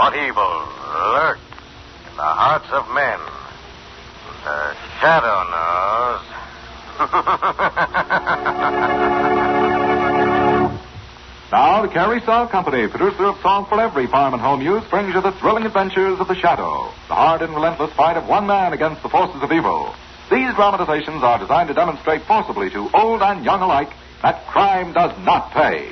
What evil lurks in the hearts of men? The shadow knows. Now, the Carey Salt Company, producer of salt for every farm and home use, brings you the thrilling adventures of the Shadow, the hard and relentless fight of one man against the forces of evil. These dramatizations are designed to demonstrate forcibly to old and young alike that crime does not pay.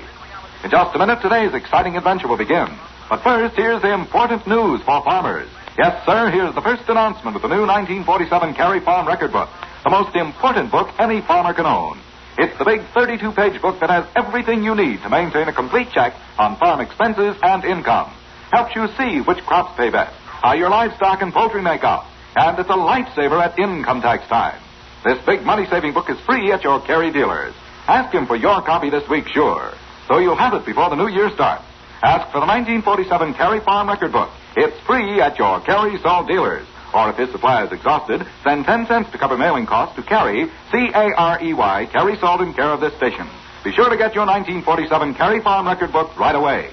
In just a minute, today's exciting adventure will begin. But first, here's the important news for farmers. Yes, sir, here's the first announcement of the new 1947 Carey Farm Record Book, the most important book any farmer can own. It's the big 32-page book that has everything you need to maintain a complete check on farm expenses and income. Helps you see which crops pay best, how your livestock and poultry make out, and it's a lifesaver at income tax time. This big money-saving book is free at your Carey dealers. Ask him for your copy this week, sure. So you'll have it before the new year starts. Ask for the 1947 Carey Farm Record Book. It's free at your Carey Salt dealers. Or if his supply is exhausted, send 10 cents to cover mailing costs to Carey, C-A-R-E-Y, Carey Salt in care of this station. Be sure to get your 1947 Carey Farm Record Book right away.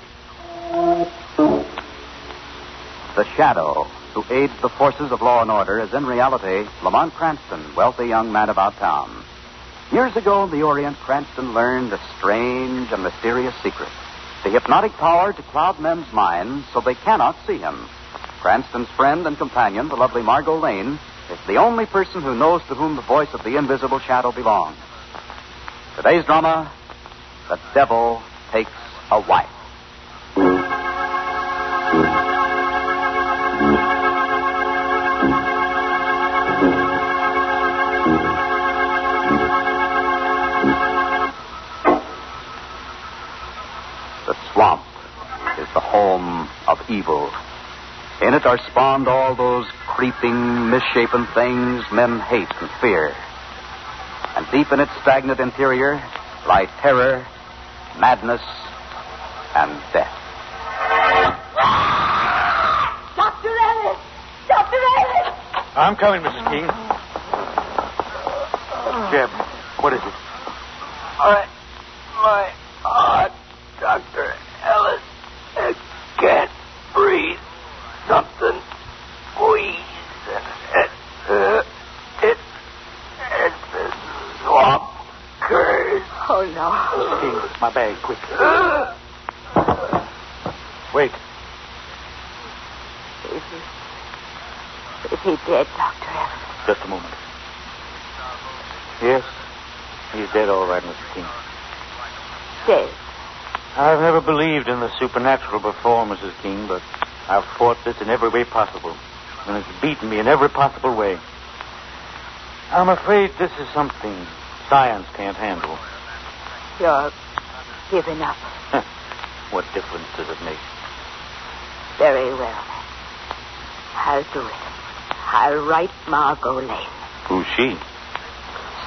The Shadow, who aids the forces of law and order, is in reality Lamont Cranston, wealthy young man about town. Years ago in the Orient, Cranston learned a strange and mysterious secret. The hypnotic power to cloud men's minds so they cannot see him. Cranston's friend and companion, the lovely Margo Lane, is the only person who knows to whom the voice of the invisible shadow belongs. Today's drama, The Devil Takes a Wife. The swamp is the home of evil. In it are spawned all those creeping, misshapen things men hate and fear. And deep in its stagnant interior lie terror, madness, and death. Dr. Ellis! Dr. Ellis! I'm coming, Mrs. King. Jeb, what is it? My heart, Dr. Ellis. I can't breathe. Something squeeze. It's the swamp curse. Oh, no. Mrs. King, my bag, quick. Wait. Is he dead, Dr. Ellis? Just a moment. Yes, he's dead all right, Mrs. King. Dead? I've never believed in the supernatural before, Mrs. King, but I've fought this in every way possible, and it's beaten me in every possible way. I'm afraid this is something science can't handle. You're giving up. What difference does it make? Very well. I'll do it. I'll write Margo Lane. Who's she?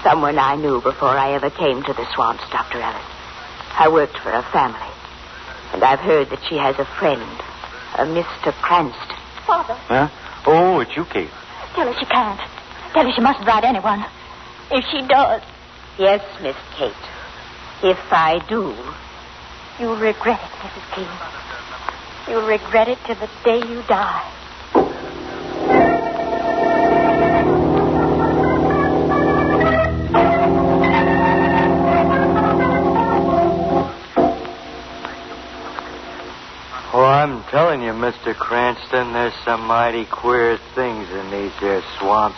Someone I knew before I ever came to the swamps, Dr. Ellis. I worked for a family, and I've heard that she has a friend, a Mr. Cranston. Father. Huh? Oh, it's you, Kate. Tell her she can't. Tell her she mustn't write anyone. If she does... Yes, Miss Kate. If I do... You'll regret it, Mrs. King. You'll regret it till the day you die. Oh, I'm telling you, Mr. Cranston, there's some mighty queer things in these here swamps.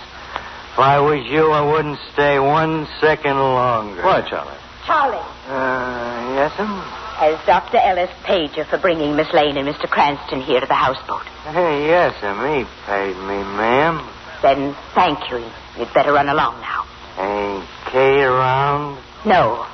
If I was you, I wouldn't stay 1 second longer. Why, Charlie? Charlie, Yes'm? has Dr. Ellis paid you for bringing Miss Lane and Mr. Cranston here to the houseboat? Hey, yes'm, he paid me, ma'am. Then thank you. You'd better run along now. Ain't Kate around? No,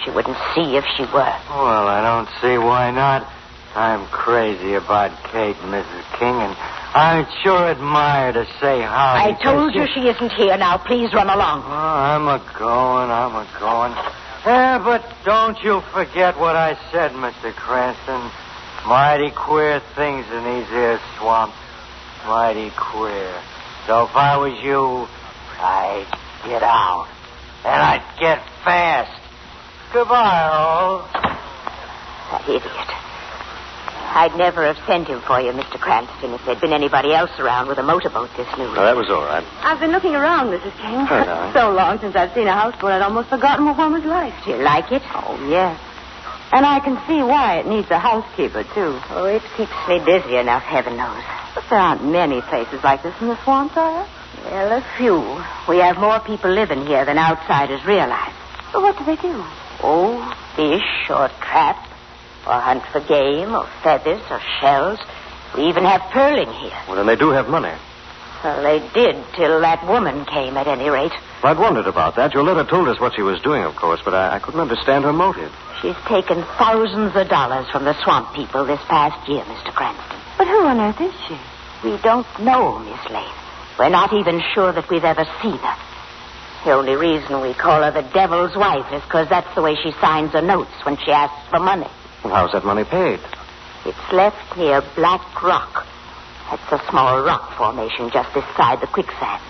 she wouldn't see if she were. Well, I don't see why not. I'm crazy about Kate, Mrs. King, and I'd sure admire to say how. I told you she isn't here now. Please run along. Oh, I'm a-going. But don't you forget what I said, Mr. Cranston. Mighty queer things in these here swamps. Mighty queer. So if I was you, I'd get out. And I'd get fast. Goodbye, all. That idiot. I'd never have sent him for you, Mr. Cranston, if there'd been anybody else around with a motorboat this noon. No, that was all right. I've been looking around, Mrs. King. Oh, darling. So long since I've seen a houseboat, I'd almost forgotten what one was like. Do you like it? Oh, yes. And I can see why it needs a housekeeper, too. Oh, it keeps me busy enough, heaven knows. But there aren't many places like this in the swamps, are there? Well, a few. We have more people living here than outsiders realize. So what do they do? Oh, fish or trap, or hunt for game, or feathers, or shells. We even have pearling here. Well, then they do have money. Well, they did till that woman came, at any rate. I'd wondered about that. Your letter told us what she was doing, of course, but I couldn't understand her motive. She's taken thousands of dollars from the swamp people this past year, Mr. Cranston. But who on earth is she? We don't know, Miss Lane. We're not even sure that we've ever seen her. The only reason we call her the devil's wife is because that's the way she signs her notes when she asks for money. Well, how's that money paid? It's left near Black Rock. That's a small rock formation just this side the quicksand.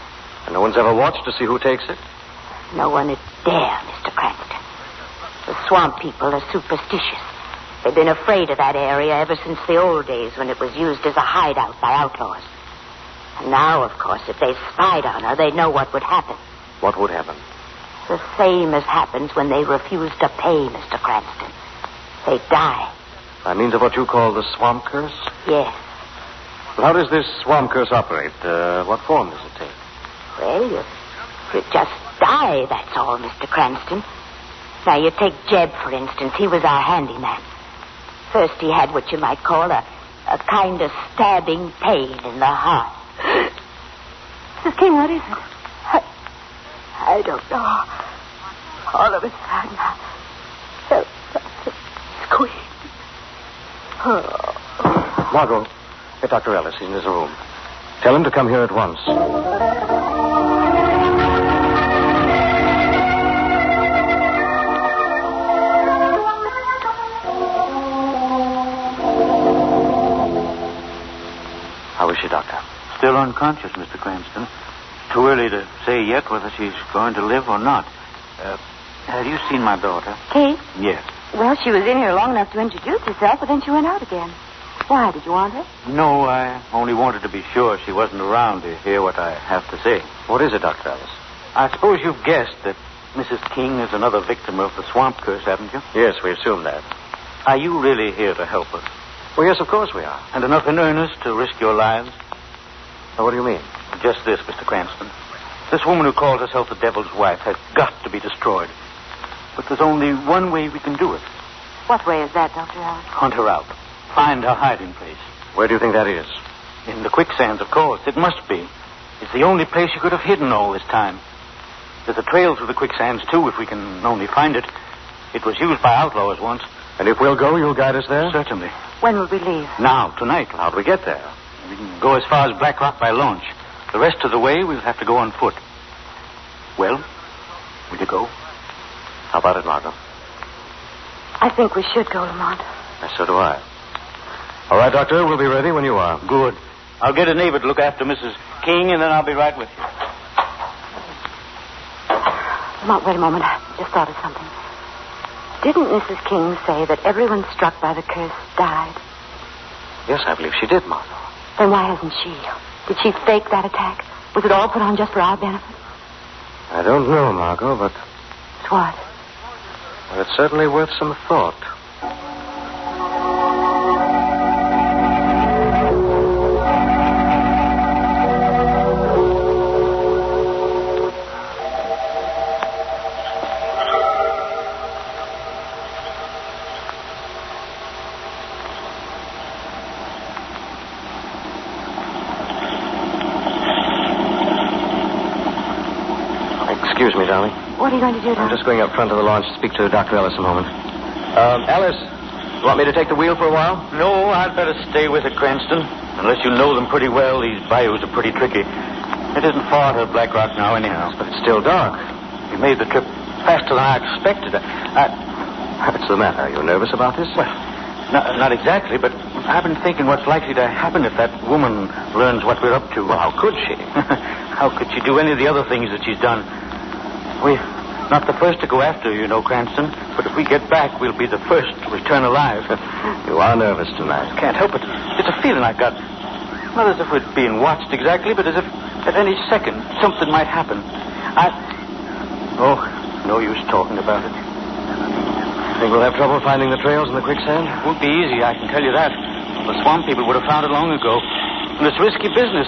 And no one's ever watched to see who takes it? No one would dare, Mr. Cranston. The swamp people are superstitious. They've been afraid of that area ever since the old days when it was used as a hideout by outlaws. And now, of course, if they spied on her, they'd know what would happen. What would happen? The same as happens when they refuse to pay, Mr. Cranston. They die. By means of what you call the swamp curse? Yes. Well, how does this swamp curse operate? What form does it take? Well, you just die, that's all, Mr. Cranston. Now, you take Jeb, for instance. He was our handyman. First, he had what you might call a kind of stabbing pain in the heart. Mrs. King, what is it? I don't know. All of a sudden, I felt such a squeeze. Oh. Margo, get Dr. Ellis. He's in his room. Tell him to come here at once. How is she, Doctor? Still unconscious, Mr. Cranston. Too early to say yet whether she's going to live or not. Have you seen my daughter? Kate? Yes. Well, she was in here long enough to introduce herself, but then she went out again. Why? Did you want her? No, I only wanted to be sure she wasn't around to hear what I have to say. What is it, Dr. Ellis? I suppose you've guessed that Mrs. King is another victim of the swamp curse, haven't you? Yes, we assume that. Are you really here to help us? Well, yes, of course we are. And enough in earnest to risk your lives? Now, what do you mean? Just this, Mr. Cranston. This woman who calls herself the devil's wife has got to be destroyed. But there's only one way we can do it. What way is that, Dr. Ellis? Hunt her out. Find her hiding place. Where do you think that is? In the quicksands, of course. It must be. It's the only place she could have hidden all this time. There's a trail through the quicksands, too, if we can only find it. It was used by outlaws once. And if we'll go, you'll guide us there? Certainly. When will we leave? Now, tonight. How do we get there? We can go as far as Black Rock by launch. The rest of the way, we'll have to go on foot. Well, will you go? How about it, Margo? I think we should go, Lamont. So do I. All right, Doctor, we'll be ready when you are. Good. I'll get a neighbor to look after Mrs. King, and then I'll be right with you. Lamont, wait a moment. I just thought of something. Didn't Mrs. King say that everyone struck by the curse died? Yes, I believe she did, Margo. Then why hasn't she? Did she fake that attack? Was it all put on just for our benefit? I don't know, Margo, but... It's what? Well, it's certainly worth some thought. Excuse me, darling. What are you going to do, I'm Doc? just going up front of the launch to speak to Dr. Ellis a moment. Ellis, you want me to take the wheel for a while? No, I'd better stay with it, Cranston. Unless you know them pretty well, these bayous are pretty tricky. It isn't far to Black Rock now, anyhow. But it's still dark. We made the trip faster than I expected. What's the matter? Are you nervous about this? Well, not exactly, but I've been thinking what's likely to happen if that woman learns what we're up to. Well, how could she? How could she do any of the other things that she's done? Not the first to go after you, Cranston. But if we get back, we'll be the first to return alive. You are nervous tonight. Can't help it. It's a feeling I got. Not as if we're being watched exactly, but as if at any second something might happen. Oh, no use talking about it. Think we'll have trouble finding the trails in the quicksand? Won't be easy, I can tell you that. The swamp people would have found it long ago. And it's risky business.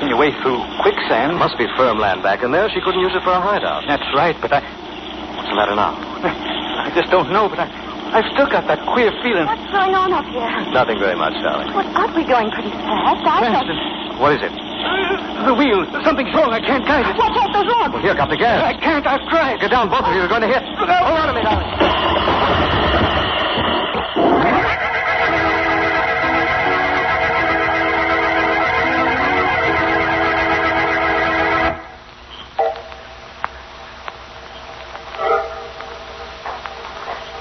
When you wade through quicksand... Must be firm land back in there. She couldn't use it for a hideout. That's right, but What's the matter now? I just don't know, but I've still got that queer feeling. What's going on up here? Nothing very much, darling. Well, aren't we going pretty fast? Cranston. What is it? The wheel. Something's wrong. I can't guide it. Watch out, those rocks. Well, here, got the gas. I can't. I've tried. Get down, both of you. You're going to hit. Hold on to me, darling.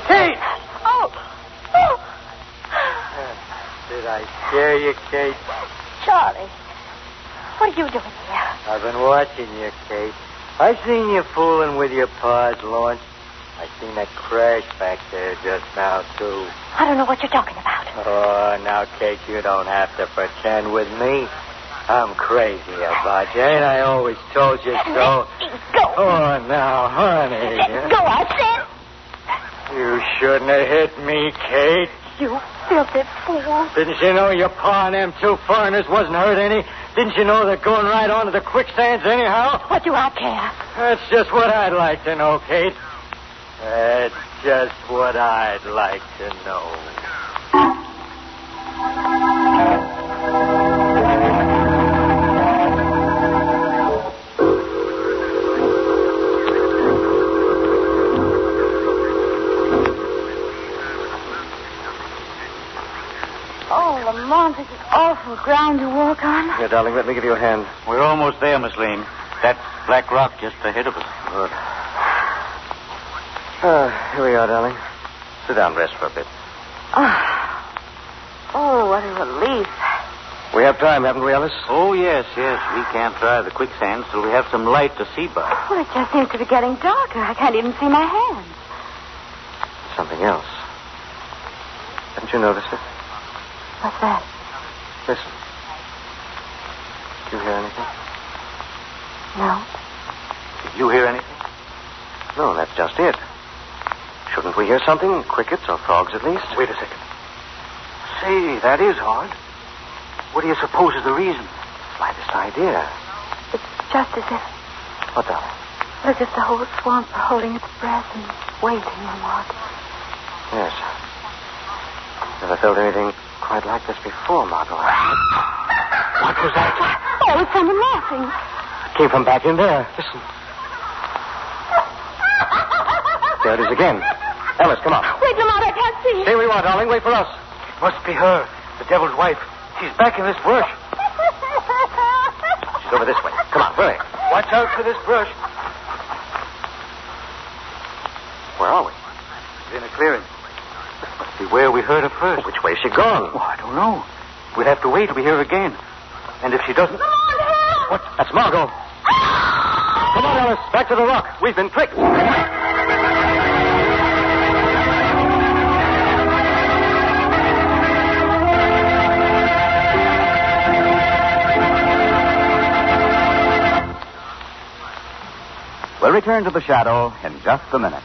Kate! Oh. Did I scare you, Kate? Charlie, what are you doing here? I've been watching you, Kate. I seen you fooling with your paws, Lawrence. I seen that crash back there just now, too. I don't know what you're talking about. Oh, now, Kate, you don't have to pretend with me. I'm crazy about you, ain't I always told you so? Let me go. Oh, now, honey. Let go, I said. You shouldn't have hit me, Kate. You filthy fool. Didn't you know your pa and them two foreigners wasn't hurt any? Didn't you know they're going right onto the quicksands anyhow? What do I care? That's just what I'd like to know, Kate. That's just what I'd like to know. Oh, Lamont, this is awful ground to walk on. Here, darling, let me give you a hand. We're almost there, Miss Lane. That black rock just ahead of us. Good. Here we are, darling. Sit down, rest for a bit. Oh, what a relief. We have time, haven't we, Alice? Oh, yes. We can't try the quicksand till we have some light to see by. Well, it just seems to be getting darker. I can't even see my hands. Something else. Haven't you noticed it? What's that? Listen. Do you hear anything? No. Did you hear anything? No, that's just it. Shouldn't we hear something? Crickets or frogs, at least? Wait a second. Say, that is odd. What do you suppose is the reason? Slightest idea. It's just as if... What, darling? As if the whole swamp were holding its breath and waiting, Lamont. Yes. Never felt anything quite like this before, Margo. What was that? Oh, it's someone laughing. It came from back in there. Listen. There it is again. Alice, come on. Wait, Lamont, I can't see. Stay where you are, darling. Wait for us. It must be her, the devil's wife. She's back in this brush. She's over this way. Come on, hurry. Watch out for this brush. Where are we? She's in a clearing. This must be where we heard her first. Which way is she gone? Oh, I don't know. We'll have to wait till we hear her again. And if she doesn't... Lamont, help! What? That's Margo. Come on, Alice. Back to the rock. We've been tricked. We'll return to the shadow in just a minute.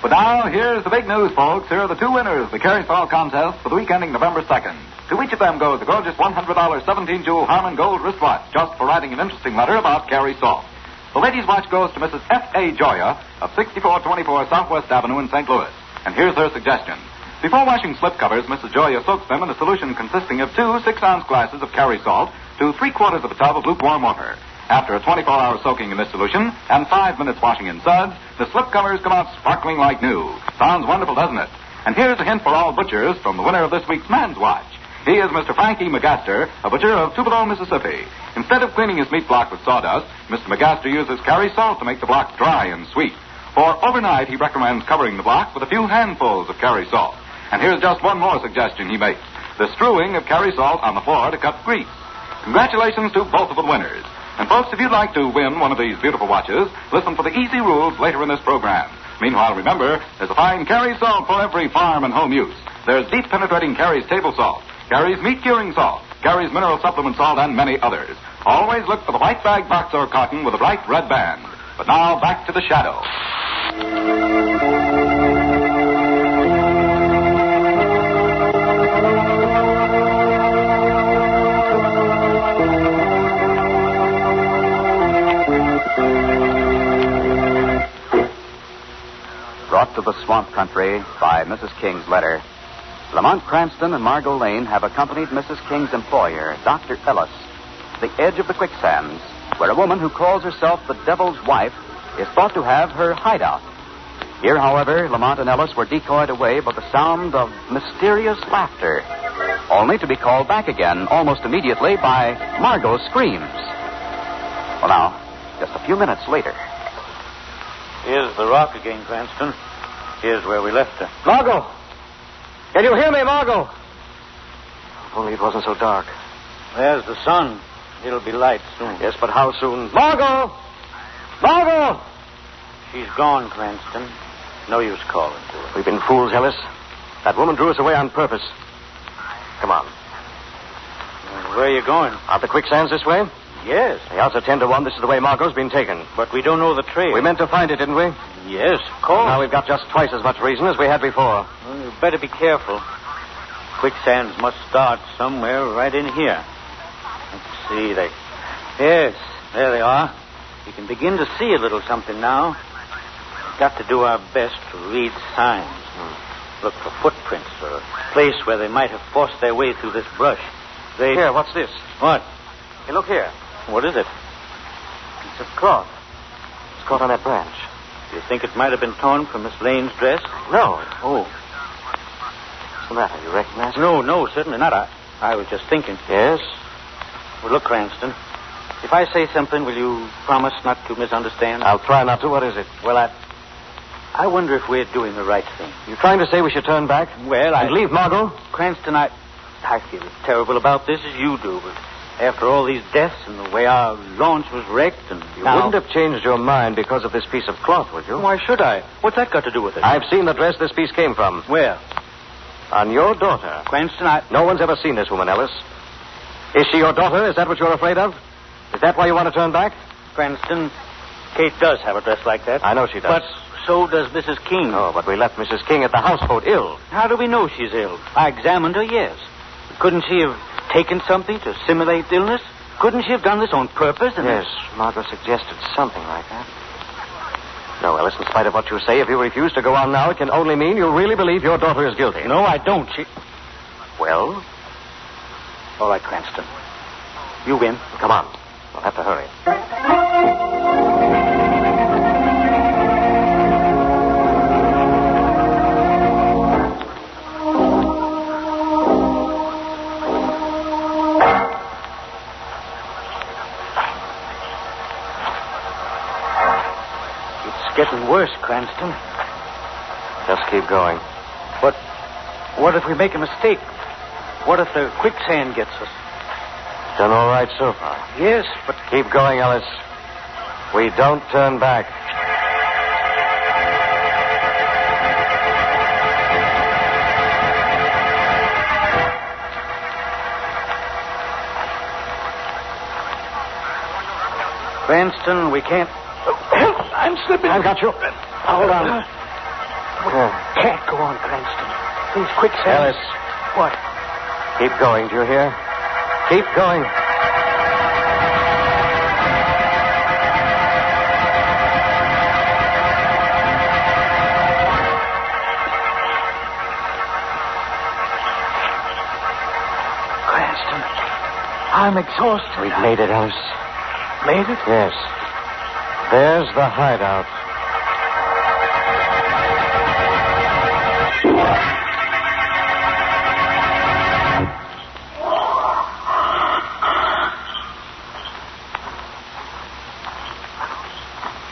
But now, here's the big news, folks. Here are the two winners of the Carry Saw contest for the week ending November 2nd. To each of them goes the gorgeous $100 17-jewel Harman Gold wristwatch, just for writing an interesting letter about Carry Saw. The ladies' watch goes to Mrs. F.A. Joya of 6424 Southwest Avenue in St. Louis. And here's her suggestion. Before washing slipcovers, Mrs. Joya soaks them in a solution consisting of 2 6-ounce glasses of Carry Salt to 3/4 of a tub of lukewarm water. After a 24-hour soaking in this solution and 5 minutes washing in suds, the slipcovers come out sparkling like new. Sounds wonderful, doesn't it? And here's a hint for all butchers from the winner of this week's Man's Watch. He is Mr. Frankie McGaster, a butcher of Tupelo, Mississippi. Instead of cleaning his meat block with sawdust, Mr. McGaster uses Carry Salt to make the block dry and sweet. For overnight, he recommends covering the block with a few handfuls of Carry Salt. And here's just one more suggestion he makes. The strewing of Carry Salt on the floor to cut grease. Congratulations to both of the winners. And, folks, if you'd like to win one of these beautiful watches, listen for the easy rules later in this program. Meanwhile, remember, there's a fine Carrie salt for every farm and home use. There's deep penetrating Carrie's table salt, Carrie's meat curing salt, Carrie's mineral supplement salt, and many others. Always look for the white bag box or carton with a bright red band. But now, back to the Shadow. Brought to the swamp country by Mrs. King's letter, Lamont Cranston and Margo Lane have accompanied Mrs. King's employer, Dr. Ellis, to the edge of the quicksands, where a woman who calls herself the Devil's Wife is thought to have her hideout. Here, however, Lamont and Ellis were decoyed away by the sound of mysterious laughter, only to be called back again almost immediately by Margo's screams. Well, now, just a few minutes later. Here's the rock again, Cranston. Here's where we left her. Margo! Can you hear me, Margo? If only it wasn't so dark. There's the sun. It'll be light soon. Yes, but how soon? Margo! Margo! She's gone, Cranston. No use calling to her. We've been fools, Ellis. That woman drew us away on purpose. Come on. Where are you going? Out the quicksands this way? Yes. The odds are 10 to 1. This is the way Margo's been taken. But we don't know the trail. We meant to find it, didn't we? Yes, of course. Now we've got just twice as much reason as we had before. Well, you better be careful. Quicksands must start somewhere right in here. Let's see. Yes, there they are. You can begin to see a little something now. We've got to do our best to read signs. Look for footprints or a place where they might have forced their way through this brush. Here, what's this? What? Hey, look here. What is it? Piece of cloth. It's caught on that branch. Do you think it might have been torn from Miss Lane's dress? No. Oh. What's the matter? You recognize it? No, certainly not. I was just thinking. Yes? Well, look, Cranston. If I say something, will you promise not to misunderstand? I'll try not to. What is it? Well, I wonder if we're doing the right thing. You trying to say we should turn back? Well, And leave Margo? Cranston, I feel as terrible about this as you do, but after all these deaths and the way our launch was wrecked and You wouldn't have changed your mind because of this piece of cloth, would you? Why should I? What's that got to do with it? I've seen the dress this piece came from. Where? On your daughter. Cranston, No one's ever seen this woman, Ellis. Is she your daughter? Is that what you're afraid of? Is that why you want to turn back? Cranston, Kate does have a dress like that. I know she does. But so does Mrs. King. Oh, but we left Mrs. King at the houseboat ill. How do we know she's ill? I examined her, yes. Couldn't she have taken something to simulate illness? Couldn't she have done this on purpose? Yes, Margo suggested something like that. No, Ellis, in spite of what you say, if you refuse to go on now, it can only mean you really believe your daughter is guilty. No, I don't. Well? All right, Cranston. You win. Come on. We'll have to hurry. Getting worse, Cranston. Just keep going. But what if we make a mistake? What if the quicksand gets us? Done all right so far. Yes, but... Keep going, Ellis. We don't turn back. Cranston, we can't... Help! I'm slipping. I've got you. Hold on. Can't go on, Cranston. These quicksands... Ellis. What? Keep going, do you hear? Keep going. Cranston, I'm exhausted. We've made it, Ellis. Made it? Yes. There's the hideout.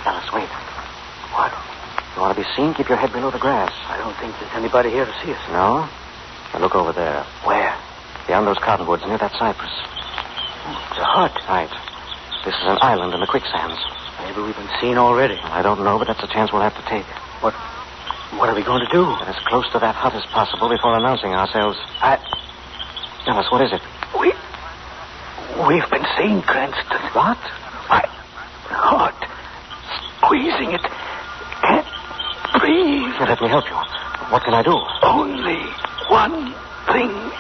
Alice, wait. What? You want to be seen? Keep your head below the grass. I don't think there's anybody here to see us. No? Now look over there. Where? Beyond those cottonwoods near that cypress. It's a hut. Right. This is an island in the quicksands. Maybe we've been seen already. I don't know, but that's a chance we'll have to take. What are we going to do? Get as close to that hut as possible before announcing ourselves. Alice, what is it? We've been seen, Cranston. What? My heart squeezing it. Can't breathe. Let me help you. What can I do? Only one thing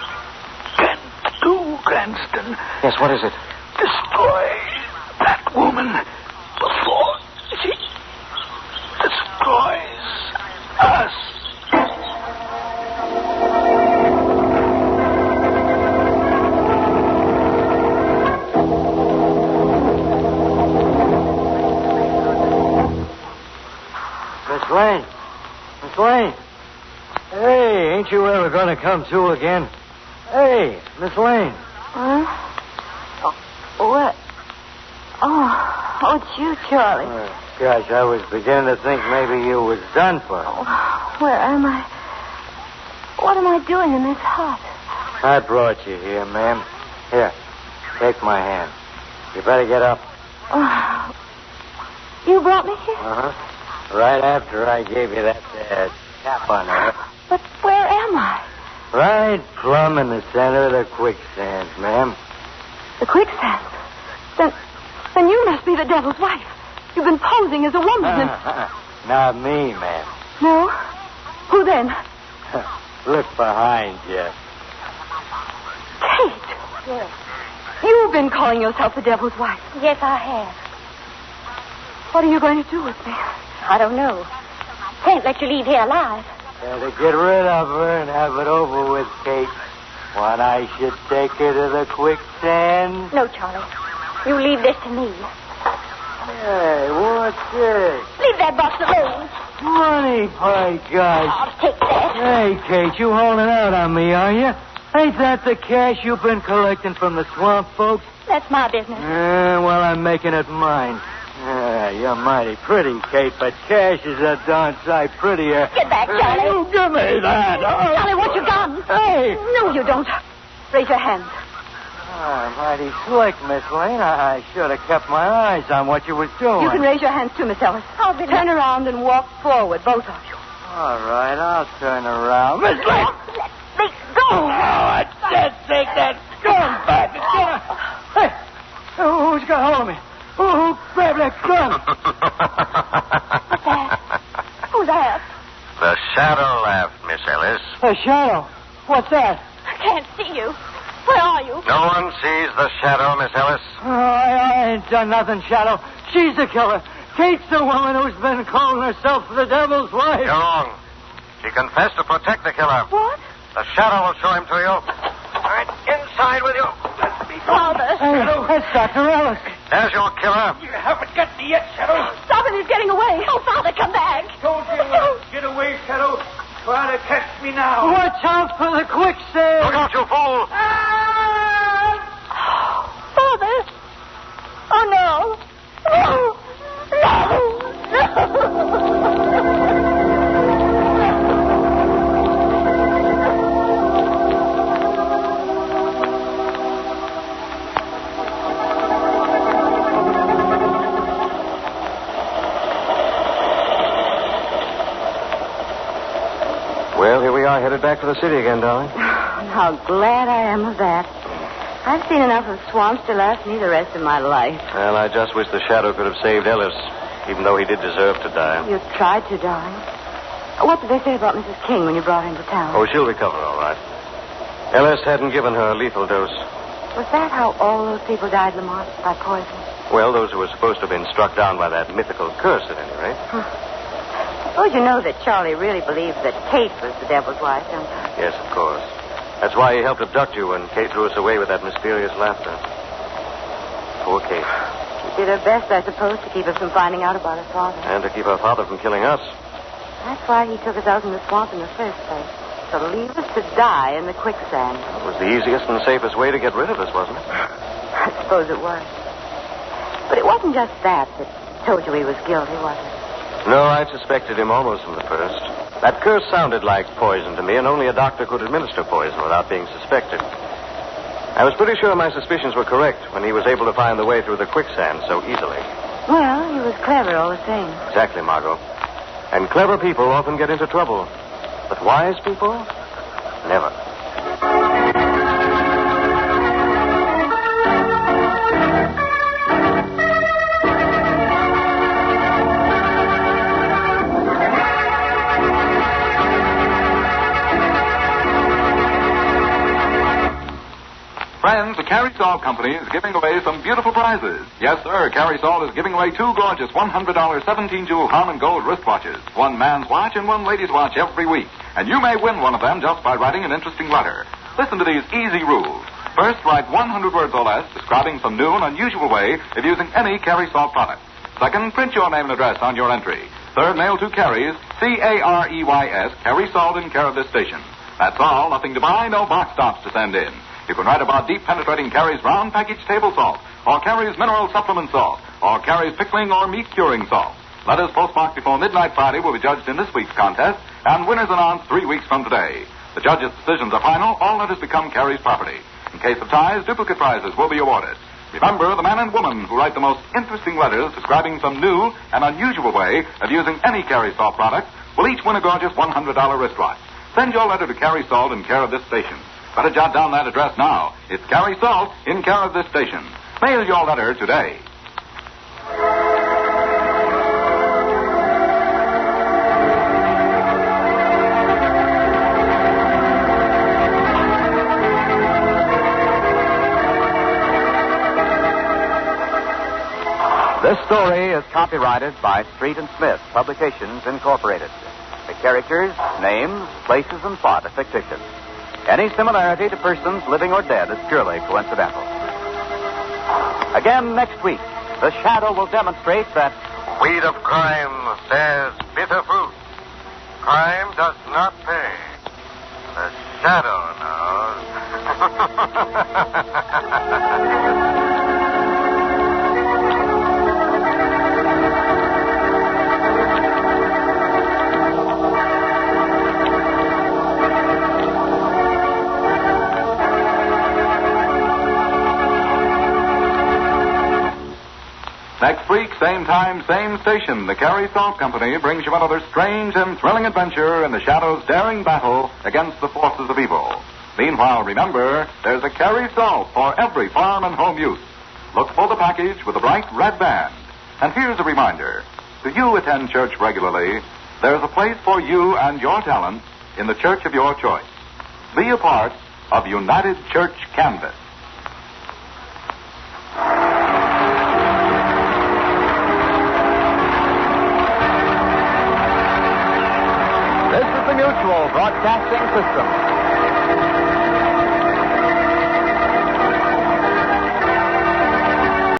can do, Cranston. Yes, what is it? Destroy that woman before she destroys us. Miss Lane. Miss Lane. Hey, ain't you ever going to come to again? Hey, Miss Lane. Huh? What? Oh, it's you, Charlie. Gosh, I was beginning to think maybe you was done for. Where am I? What am I doing in this hut? I brought you here, ma'am. Here, take my hand. You better get up. Oh, you brought me here? Uh-huh. Right after I gave you that tap on her. But where am I? Right plumb in the center of the quicksand, ma'am. The quicksand? Then you must be the devil's wife. You've been posing as a woman. Not me, ma'am. No? Who then? Look behind you. Kate. Yes. You've been calling yourself the devil's wife. Yes, I have. What are you going to do with me? I don't know. Can't let you leave here alive. Better get rid of her and have it over with, Kate. When I should take her to the quicksand. No, Charlie. You leave this to me. Hey, what's this? Leave that box alone. Money, by gosh. I'll take that. Hey, Kate, you holding out on me, are you? Ain't that the cash you've been collecting from the swamp folks? That's my business. Well, I'm making it mine. You're mighty pretty, Kate, but cash is a darn sight prettier. Get back, Charlie. You give me that. Charlie, want your gun? Hey. No, you don't. Raise your hands. Mighty slick, Miss Lane. I should have kept my eyes on what you was doing. You can raise your hands too, Miss Ellis. Turn around and walk forward, both of you. All right, I'll turn around. Miss Lane! Let me go. Oh, I said take that gun back. Hey, who's got hold of me? Who grabbed that gun? What's that? Who's that? The shadow laughed, Miss Ellis. A shadow. What's that? I can't see you. Where are you? No one sees the shadow, Miss Ellis. I ain't done nothing, Shadow. She's the killer. Kate's the woman who's been calling herself the devil's wife. You're wrong. She confessed to protect the killer. What? The shadow will show him to you. All right, inside with you. Father. Hey, that's Dr. Ellis. There's your killer. You haven't got me yet, Shadow. Stop it, he's getting away. Oh, Father, come back. Told you. Get away, Shadow. Try to catch me now. Watch out for the quicksand. Look out, you fool. Father. Oh, no. Well, here we are, headed back to the city again, darling. How glad I am of that. I've seen enough of swamps to last me the rest of my life. Well, I just wish the shadow could have saved Ellis, even though he did deserve to die. You tried to, darling. What did they say about Mrs. King when you brought her into town? Oh, she'll recover all right. Ellis hadn't given her a lethal dose. Was that how all those people died, Lamont? By poison? Well, those who were supposed to have been struck down by that mythical curse, at any rate. Suppose you know that Charlie really believes that Kate was the devil's wife, don't you? Yes, of course. That's why he helped abduct you when Kate threw us away with that mysterious laughter. Poor Kate. She did her best, I suppose, to keep us from finding out about her father. And to keep her father from killing us. That's why he took us out in the swamp in the first place. To leave us to die in the quicksand. It was the easiest and safest way to get rid of us, wasn't it? I suppose it was. But it wasn't just that told you he was guilty, was it? No, I suspected him almost from the first. That curse sounded like poison to me, and only a doctor could administer poison without being suspected. I was pretty sure my suspicions were correct when he was able to find the way through the quicksand so easily. Well, he was clever all the same. Exactly, Margot. And clever people often get into trouble. But wise people? Never. Friends, the Carrie Salt Company is giving away some beautiful prizes. Yes, sir, Carrie Salt is giving away 2 gorgeous $100 17-jewel Harman Gold wristwatches. 1 man's watch and 1 lady's watch every week. And you may win one of them just by writing an interesting letter. Listen to these easy rules. First, write 100 words or less describing some new and unusual way of using any Carrie Salt product. Second, print your name and address on your entry. Third, mail to Carrie's, Careys, Carrie Salt in care of this station. That's all. Nothing to buy, no box tops to send in. You can write about deep penetrating Carrie's round package table salt, or Carrie's mineral supplement salt, or Carrie's pickling or meat curing salt. Letters postmarked before midnight Friday will be judged in this week's contest, and winners announced 3 weeks from today. The judges' decisions are final. All letters become Carrie's property. In case of ties, duplicate prizes will be awarded. Remember, the man and woman who write the most interesting letters describing some new and unusual way of using any Carrie Salt product will each win a gorgeous $100 wristwatch. Send your letter to Carrie Salt in care of this station. Better jot down that address now. It's Carrie Salt in care of this station. Mail your letter today. This story is copyrighted by Street and Smith Publications, Incorporated. The characters, names, places, and plot are fictitious. Any similarity to persons living or dead is purely coincidental. Again next week, the Shadow will demonstrate that Weed of crime bears bitter fruit. Crime does not pay. The Shadow knows. Next week, same time, same station, the Carrie Salt Company brings you another strange and thrilling adventure in the Shadow's daring battle against the forces of evil. Meanwhile, remember, there's a Carrie Salt for every farm and home use. Look for the package with a bright red band. And here's a reminder. Do you attend church regularly? There's a place for you and your talent in the church of your choice. Be a part of United Church Canvas. Mutual Broadcasting System.